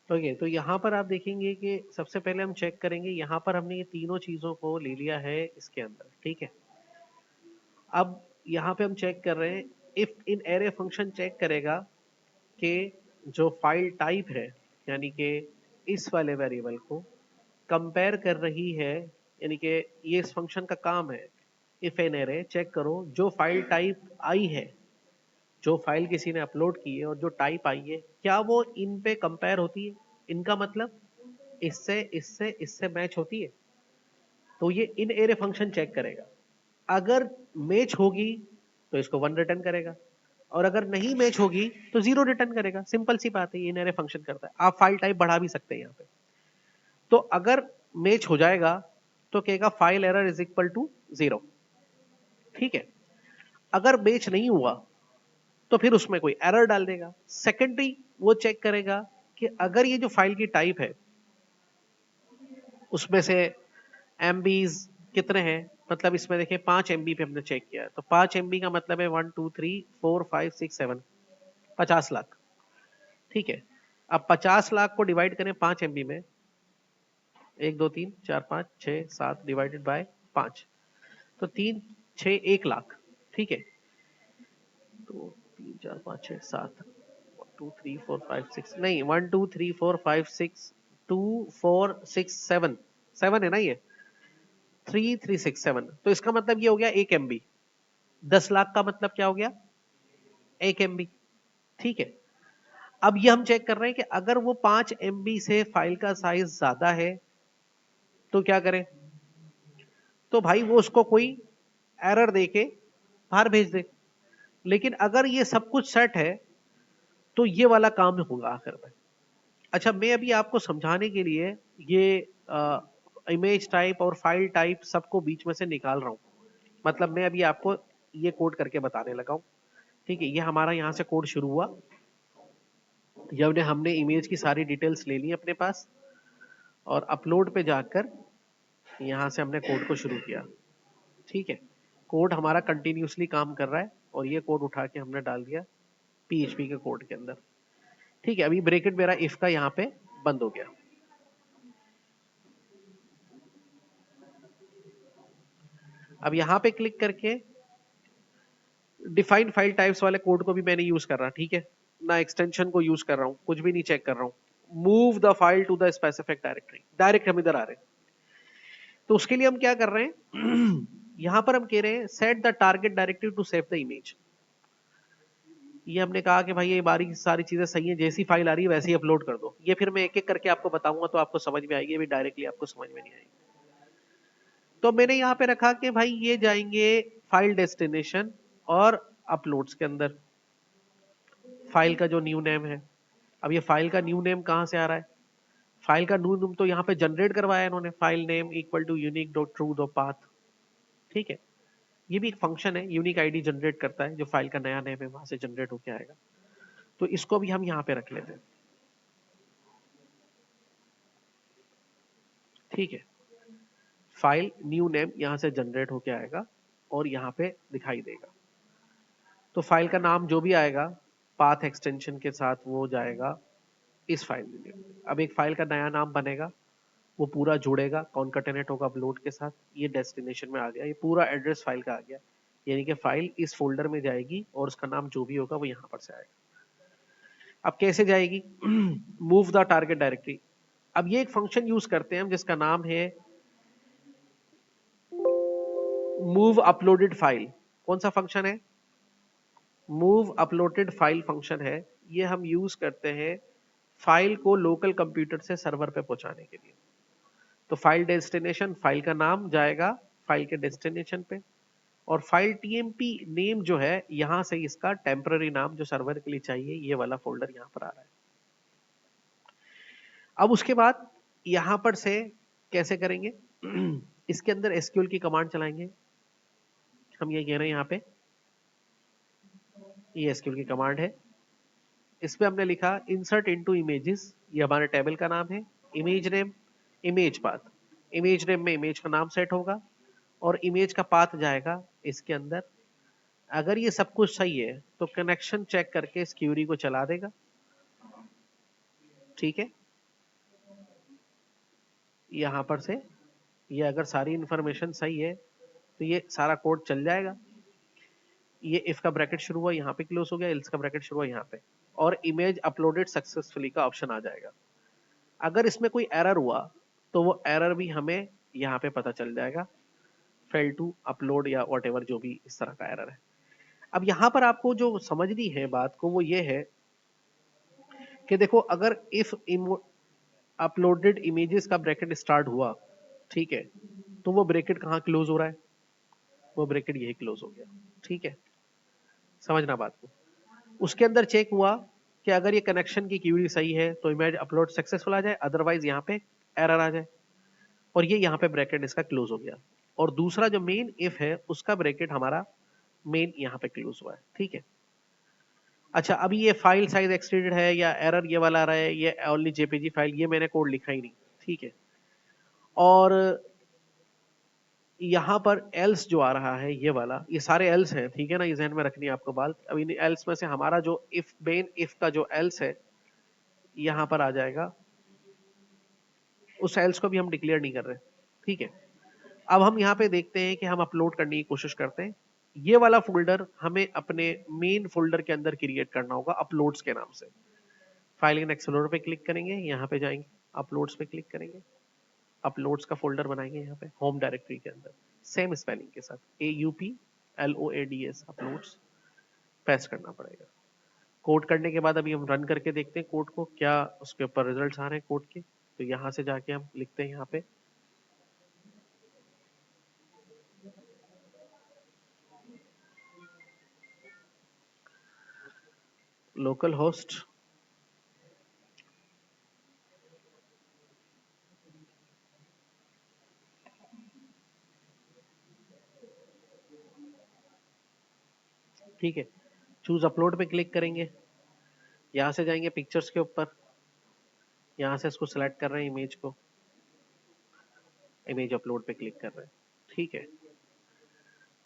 Okay, तो यहाँ पर आप देखेंगे कि सबसे पहले हम चेक करेंगे, यहाँ पर हमने ये तीनों चीजों को ले लिया है इसके अंदर, ठीक है। अब यहाँ पे हम चेक कर रहे हैं, if in array function check करेगा कि जो फाइल टाइप है, यानी कि इस वाले वेरिएबल को कंपेयर कर रही है, यानी कि ये इस फंक्शन का काम है। इफ एन एरे चेक करो जो फाइल टाइप आई है, जो फाइल किसी ने अपलोड की है और जो टाइप आई है, क्या वो इन पे कंपेयर होती है, इनका मतलब इससे इससे इससे मैच होती है। तो ये इन एरे फंक्शन चेक करेगा, अगर मैच होगी तो इसको 1 रिटर्न करेगा, और अगर नहीं मैच होगी तो 0 रिटर्न करेगा। सिंपल सी बात है, ये इन एरे फंक्शन करता है। आप फाइल टाइप बढ़ा भी सकते हैं यहाँ पे। तो अगर मैच हो जाएगा तो कहेगा file error is equal to 0, ठीक है। अगर मैच नहीं हुआ तो फिर उसमें कोई एरर डाल देगा। सेकेंडरी वो चेक करेगा कि अगर ये जो फाइल की टाइप है उसमें से एमबीज कितने हैं, मतलब इसमें देखिए 5 एमबी पे हमने चेक किया है, तो 5 एमबी का मतलब है 1 2 3 4 5 6 7, 50 लाख, ठीक है। अब 50 लाख को डिवाइड करें 5 एमबी में, 1 2 3 4 5 6 7 डिवाइडेड बाय 5, तो 3 6 1 लाख, ठीक है। तो 3 4 5 6 7, 1 2 3 4 5 6, नहीं 1 2 3 4 5 6 2 4 6 7, 7 है ना ये, 3 3 6 7, तो इसका मतलब ये हो गया 1 एमबी। 10 लाख का मतलब क्या हो गया, 1 एमबी, ठीक है। अब ये हम चेक कर रहे हैं कि अगर वो 5 एमबी से फाइल का साइज ज्यादा है तो क्या करें, तो भाई वो उसको कोई एरर देके बाहर भेज दे। लेकिन अगर ये सब कुछ सेट है तो ये वाला काम होगा आखिर में। अच्छा, मैं अभी आपको समझाने के लिए ये इमेज टाइप और फाइल टाइप सबको बीच में से निकाल रहा हूं। मतलब मैं अभी आपको ये कोड करके बताने लगा हूं, ठीक है। ये हमारा यहाँ से कोड शुरू हुआ, जब हमने इमेज की सारी डिटेल्स ले ली अपने पास, और अपलोड पे जाकर यहाँ से हमने कोड को शुरू किया, ठीक है। कोड हमारा कंटिन्यूसली काम कर रहा है, और ये कोड उठा के हमने डाल दिया पीएचपी के कोड के अंदर, ठीक है। अभी ब्रैकेट मेरा इफ का यहाँ पे बंद हो गया। अब यहाँ पे क्लिक करके डिफाइन फाइल टाइप्स वाले कोड को भी मैंने यूज कर रहा, ठीक है ना, एक्सटेंशन को यूज कर रहा हूँ, कुछ भी नहीं चेक कर रहा हूँ। Move the file to the specific directory, direct हम इधर आ रहे हैं। तो उसके लिए हम क्या कर रहे हैं यहां पर हम कह रहे हैं set the target directory to save the image. ये हमने कहा कि भाई ये बारी सारी चीजें सही है, जैसी फाइल आ रही है वैसे ही अपलोड कर दो। ये फिर मैं एक एक करके आपको बताऊंगा तो आपको समझ में आएगी, अभी डायरेक्टली आपको समझ में नहीं आएगी। तो मैंने यहाँ पे रखा कि भाई ये जाएंगे फाइल डेस्टिनेशन और अपलोड्स के अंदर, फाइल का जो न्यू नेम है। अब ये फाइल का न्यू नेम कहाँ से आ रहा है, फाइल का न्यू नेम तो यहाँ पे जनरेट करवाया इन्होंने, file name equal to unique dot true dot path, ठीक है। ये भी एक फंक्शन है, यूनिक आईडी जनरेट करता है, जो फाइल का नया नेम है वहां से जनरेट होके आएगा। तो इसको भी हम यहाँ पे रख लेते हैं, ठीक है। फाइल न्यू नेम यहाँ से जनरेट होके आएगा और यहाँ पे दिखाई देगा। तो फाइल का नाम जो भी आएगा पाथ एक्सटेंशन के साथ वो जाएगा इस फाइल में। अब एक फाइल का नया नाम बनेगा, वो पूरा जुड़ेगा, कॉन्कैटिनेट होगा अपलोड के साथ, ये डेस्टिनेशन में आ गया, ये पूरा एड्रेस फाइल का आ गया, यानी कि फाइल इस फोल्डर में जाएगी और उसका नाम जो भी होगा वो यहाँ पर से आएगा। अब कैसे जाएगी मूव द टारगेट डायरेक्टरी। अब ये एक फंक्शन यूज करते हैं हम जिसका नाम है मूव अपलोडेड फाइल। कौन सा फंक्शन है, मूव अपलोडेड फाइल फंक्शन है। ये हम यूज करते हैं फाइल को लोकल कंप्यूटर से सर्वर पे पहुंचाने के लिए। तो फाइल डेस्टिनेशन, फाइल का नाम जाएगा फाइल के डेस्टिनेशन पे, और फाइल टीएमपी नेम जो है यहां से इसका टेम्पररी नाम जो सर्वर के लिए चाहिए ये वाला फोल्डर यहां पर आ रहा है। अब उसके बाद यहां पर से कैसे करेंगे इसके अंदर एसक्यूएल की कमांड चलाएंगे। हम ये कह रहे हैं यहाँ पे ये एसक्यूएल की कमांड है। इस पे हमने लिखा इंसर्ट इनटू इमेजेस, ये हमारे टेबल का नाम है। Image name, image path, image name में इमेज का नाम सेट होगा और इमेज का पाथ जाएगा इसके अंदर। अगर ये सब कुछ सही है तो कनेक्शन चेक करके इस क्यूरी को चला देगा, ठीक है। यहाँ पर से ये अगर सारी इंफॉर्मेशन सही है तो ये सारा कोड चल जाएगा। ये इफ का ब्रैकेट शुरू हुआ यहाँ पे क्लोज हो गया, एल्स का ब्रैकेट शुरू हुआ यहाँ पे, और इमेज अपलोडेड सक्सेसफुली का ऑप्शन आ जाएगा। अगर इसमें कोई एरर हुआ तो वो एरर भी हमें यहाँ पे पता चल जाएगा, फेल टू अपलोड या वट एवर, जो भी इस तरह का एरर है। अब यहाँ पर आपको जो समझनी है बात को वो ये है कि देखो, अगर इफ अपलोडेड इमेजेस का ब्रैकेट स्टार्ट हुआ, ठीक है, तो वो ब्रैकेट कहाँ क्लोज हो रहा है? वो ब्रैकेट यही क्लोज हो गया। ठीक है, समझना बात को। उसके अंदर चेक हुआ कि अगर ये कनेक्शन की क्यूरी सही है तो इमेज अपलोड सक्सेसफुल आ जाए, अदरवाइज यहाँ पे एरर आ जाए, और ये यहाँ पे ब्रैकेट इसका क्लोज हो गया। और दूसरा जो मेन इफ है उसका ब्रैकेट हमारा मेन यहाँ पे क्लोज हुआ है। ठीक है, अच्छा, अभी ये फाइल साइज एक्सटेंडेड है या एरर ये वाला आ रहा है, ये ओनली जेपीजी फाइल, ये मैंने कोड लिखा ही नहीं। ठीक है, और यहाँ पर एल्स जो आ रहा है ये वाला, ये सारे एल्स हैं, ठीक है ना, ये जहन में रखनी है आपको बात। अब इन एल्स में से हमारा जो इफ मेन इफ का जो एल्स है यहाँ पर आ जाएगा, उस एल्स को भी हम डिक्लेयर नहीं कर रहे। ठीक है, अब हम यहाँ पे देखते हैं कि हम अपलोड करने की कोशिश करते हैं। ये वाला फोल्डर हमें अपने मेन फोल्डर के अंदर क्रिएट करना होगा अपलोड्स के नाम से। फाइल इन एक्सप्लोरर पे क्लिक करेंगे, यहाँ पे जाएंगे, अपलोड्स पे क्लिक करेंगे, अपलोड्स का फोल्डर बनाएंगे यहाँ पे होम डायरेक्टरी के अंदर, सेम स्पेलिंग के साथ, AUPLOADS अपलोड्स पेस्ट करना पड़ेगा। कोड करने के बाद अभी हम रन करके देखते हैं कोड को, क्या उसके ऊपर रिजल्ट्स आ रहे हैं कोड के। तो यहाँ से जाके हम लिखते हैं यहाँ पे लोकल होस्ट ठीक है, चूज अपलोड पे क्लिक करेंगे, यहाँ से जाएंगे पिक्चर्स के ऊपर, यहाँ से इसको सिलेक्ट कर रहे हैं इमेज को, इमेज अपलोड पे क्लिक कर रहे हैं। ठीक है,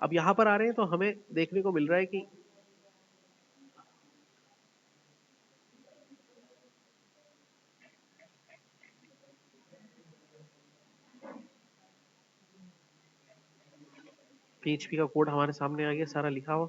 अब यहाँ पर आ रहे हैं तो हमें देखने को मिल रहा है कि PHP का कोड हमारे सामने आ गया सारा लिखा हुआ।